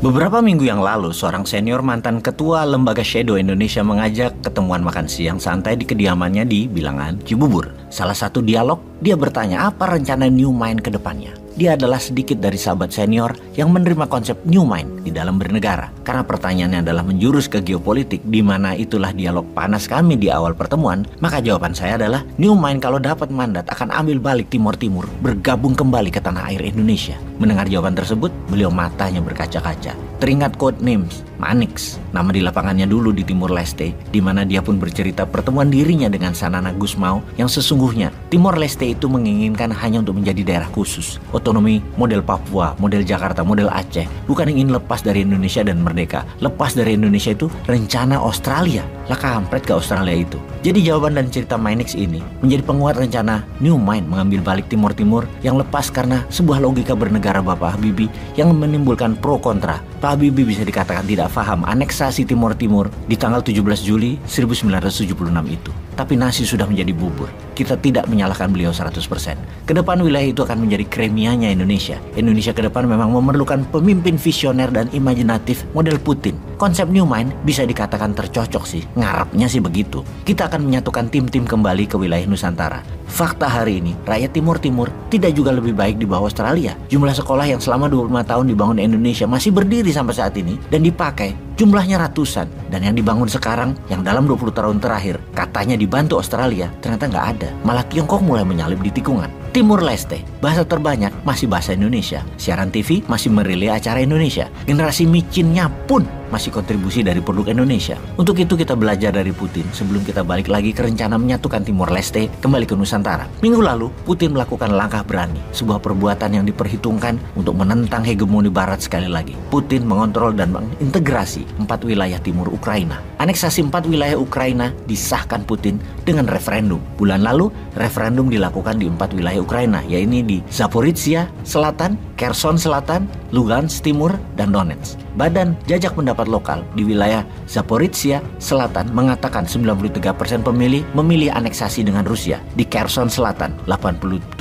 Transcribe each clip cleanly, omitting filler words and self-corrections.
Beberapa minggu yang lalu, seorang senior mantan ketua Lembaga Shadow Indonesia mengajak ketemuan makan siang santai di kediamannya di Bilangan, Cibubur. Salah satu dialog, dia bertanya apa rencana New Mind ke depannya. Dia adalah sedikit dari sahabat senior yang menerima konsep New Mind di dalam bernegara. Karena pertanyaannya adalah menjurus ke geopolitik, di mana itulah dialog panas kami di awal pertemuan, maka jawaban saya adalah New Mind kalau dapat mandat akan ambil balik Timur Timur, bergabung kembali ke tanah air Indonesia. Mendengar jawaban tersebut, beliau matanya berkaca-kaca. Teringat code names Manix, nama di lapangannya dulu di Timur Leste, di mana dia pun bercerita pertemuan dirinya dengan Sanana Gusmao yang sesungguhnya Timor Leste itu menginginkan hanya untuk menjadi daerah khusus, otonomi model Papua, model Jakarta, model Aceh, bukan ingin lepas dari Indonesia dan merdeka. Lepas dari Indonesia itu rencana Australia. Lah kampret ke Australia itu. Jadi jawaban dan cerita Manix ini menjadi penguat rencana New Mind mengambil balik Timur Timur yang lepas karena sebuah logika bernegara Bapak Habibie yang menimbulkan pro kontra. Pak Habibie bisa dikatakan tidak paham aneksasi Timur Timur di tanggal 17 Juli 1976 itu. Tapi nasi sudah menjadi bubur. Kita tidak menyalahkan beliau 100%. Kedepan wilayah itu akan menjadi kremianya Indonesia. Indonesia ke depan memang memerlukan pemimpin visioner dan imajinatif model Putin. Konsep New Mind bisa dikatakan tercocok sih. Ngarepnya sih begitu. Kita akan menyatukan tim-tim kembali ke wilayah Nusantara. Fakta hari ini, rakyat Timur Timur tidak juga lebih baik di bawah Australia. Jumlah sekolah yang selama 25 tahun dibangun Indonesia masih berdiri sampai saat ini dan dipakai. Jumlahnya ratusan. Dan yang dibangun sekarang, yang dalam 20 tahun terakhir, katanya dibantu Australia, ternyata nggak ada. Malah Tiongkok mulai menyalip di tikungan. Timur Leste, bahasa terbanyak masih bahasa Indonesia. Siaran TV masih merilai acara Indonesia. Generasi micinnya pun masih kontribusi dari produk Indonesia. Untuk itu kita belajar dari Putin sebelum kita balik lagi ke rencana menyatukan Timor Leste kembali ke Nusantara. Minggu lalu, Putin melakukan langkah berani, sebuah perbuatan yang diperhitungkan untuk menentang hegemoni Barat sekali lagi. Putin mengontrol dan mengintegrasi 4 wilayah timur Ukraina. Aneksasi 4 wilayah Ukraina disahkan Putin dengan referendum. Bulan lalu, referendum dilakukan di 4 wilayah Ukraina, yaitu di Zaporizhia Selatan, Kherson Selatan, Lugansk Timur, dan Donetsk. Badan Jajak Pendapat Lokal di wilayah Zaporizhia Selatan mengatakan 93% pemilih memilih aneksasi dengan Rusia. Di Kherson Selatan, 87%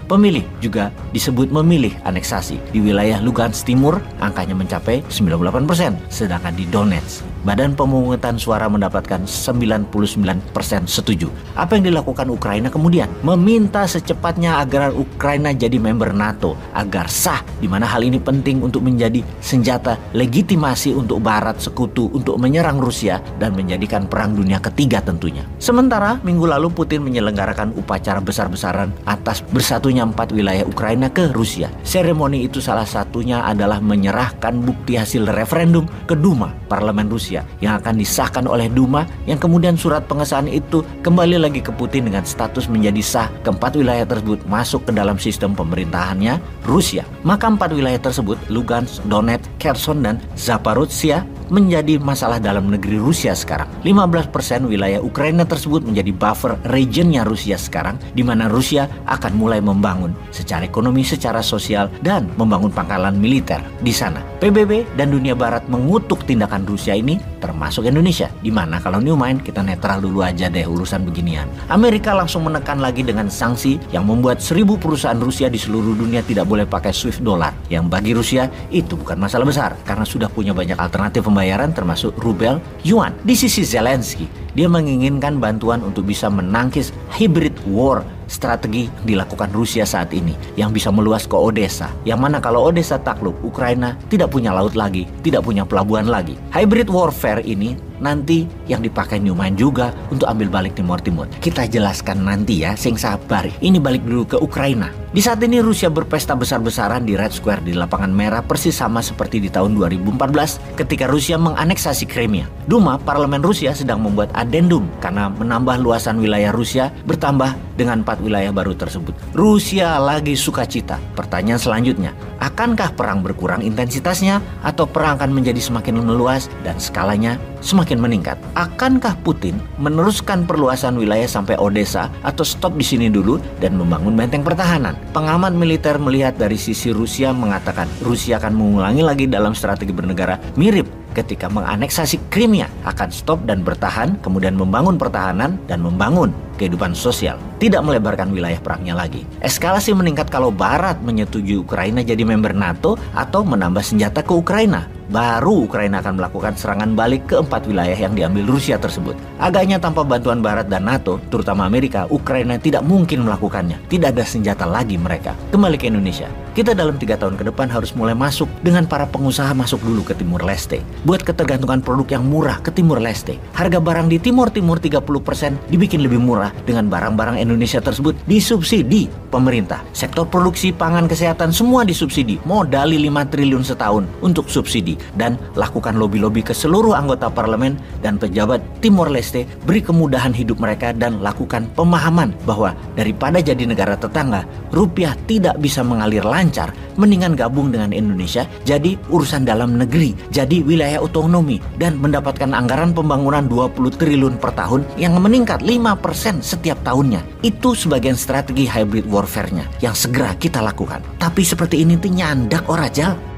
pemilih juga disebut memilih aneksasi. Di wilayah Lugansk Timur, angkanya mencapai 98%. Sedangkan di Donetsk, Badan Pemungutan Suara mendapatkan 99% setuju. Apa yang dilakukan Ukraina kemudian? Meminta secepatnya agar Ukraina jadi member NATO, agar sah, di mana hal ini penting untuk menjadi senjata legitimasi untuk Barat sekutu untuk menyerang Rusia dan menjadikan Perang Dunia Ketiga tentunya. Sementara minggu lalu Putin menyelenggarakan upacara besar-besaran atas bersatunya 4 wilayah Ukraina ke Rusia. Seremoni itu salah satunya adalah menyerahkan bukti hasil referendum ke Duma, parlemen Rusia, yang akan disahkan oleh Duma, yang kemudian surat pengesahan itu kembali lagi ke Putin dengan status menjadi sah. Keempat wilayah tersebut masuk ke dalam sistem pemerintahannya Rusia. Maka 4 wilayah tersebut, Lugansk, Donetsk, Kherson, dan Zaporizhia, menjadi masalah dalam negeri Rusia sekarang. 15% wilayah Ukraina tersebut menjadi buffer regionnya Rusia sekarang, di mana Rusia akan mulai membangun secara ekonomi, secara sosial, dan membangun pangkalan militer di sana. PBB dan dunia Barat mengutuk tindakan Rusia ini, termasuk Indonesia, di mana kalau New Mind kita netral dulu aja deh urusan beginian. Amerika langsung menekan lagi dengan sanksi yang membuat 1000 perusahaan Rusia di seluruh dunia tidak boleh pakai Swift dollar, yang bagi Rusia itu bukan masalah besar karena sudah punya banyak alternatif pembayaran termasuk rubel, yuan. Di sisi Zelensky, dia menginginkan bantuan untuk bisa menangkis hybrid war, strategi dilakukan Rusia saat ini yang bisa meluas ke Odessa, yang mana kalau Odessa takluk, Ukraina tidak punya laut lagi, tidak punya pelabuhan lagi. Hybrid warfare ini nanti yang dipakai New Mind juga untuk ambil balik Timur Timur. Kita jelaskan nanti ya, sing sabar. Ini balik dulu ke Ukraina. Di saat ini Rusia berpesta besar-besaran di Red Square di lapangan merah, persis sama seperti di tahun 2014 ketika Rusia menganeksasi Crimea. Duma, parlemen Rusia sedang membuat adendum karena menambah luasan wilayah Rusia bertambah dengan 4 wilayah baru tersebut. Rusia lagi sukacita. Pertanyaan selanjutnya, akankah perang berkurang intensitasnya atau perang akan menjadi semakin meluas dan skalanya semakin meningkat? Akankah Putin meneruskan perluasan wilayah sampai Odessa atau stop di sini dulu dan membangun benteng pertahanan? Pengamat militer melihat dari sisi Rusia mengatakan Rusia akan mengulangi lagi dalam strategi bernegara mirip ketika menganeksasi Crimea akan stop dan bertahan, kemudian membangun pertahanan dan membangun kehidupan sosial, tidak melebarkan wilayah perangnya lagi. Eskalasi meningkat kalau Barat menyetujui Ukraina jadi member NATO atau menambah senjata ke Ukraina. Baru Ukraina akan melakukan serangan balik ke 4 wilayah yang diambil Rusia tersebut. Agaknya tanpa bantuan Barat dan NATO, terutama Amerika, Ukraina tidak mungkin melakukannya. Tidak ada senjata lagi mereka. Kembali ke Indonesia. Kita dalam 3 tahun ke depan harus mulai masuk dengan para pengusaha masuk dulu ke Timur Leste. Buat ketergantungan produk yang murah ke Timur Leste. Harga barang di Timur 30% dibikin lebih murah dengan barang-barang Indonesia tersebut disubsidi pemerintah. Sektor produksi, pangan, kesehatan semua disubsidi. Modali 5 triliun setahun untuk subsidi. Dan lakukan lobby-lobby ke seluruh anggota parlemen dan pejabat Timor Leste, beri kemudahan hidup mereka dan lakukan pemahaman bahwa daripada jadi negara tetangga, rupiah tidak bisa mengalir lancar, mendingan gabung dengan Indonesia jadi urusan dalam negeri, jadi wilayah otonomi dan mendapatkan anggaran pembangunan 20 triliun per tahun yang meningkat 5% setiap tahunnya. Itu sebagian strategi hybrid warfare-nya yang segera kita lakukan. Tapi seperti ini tuh nyandak Rajal.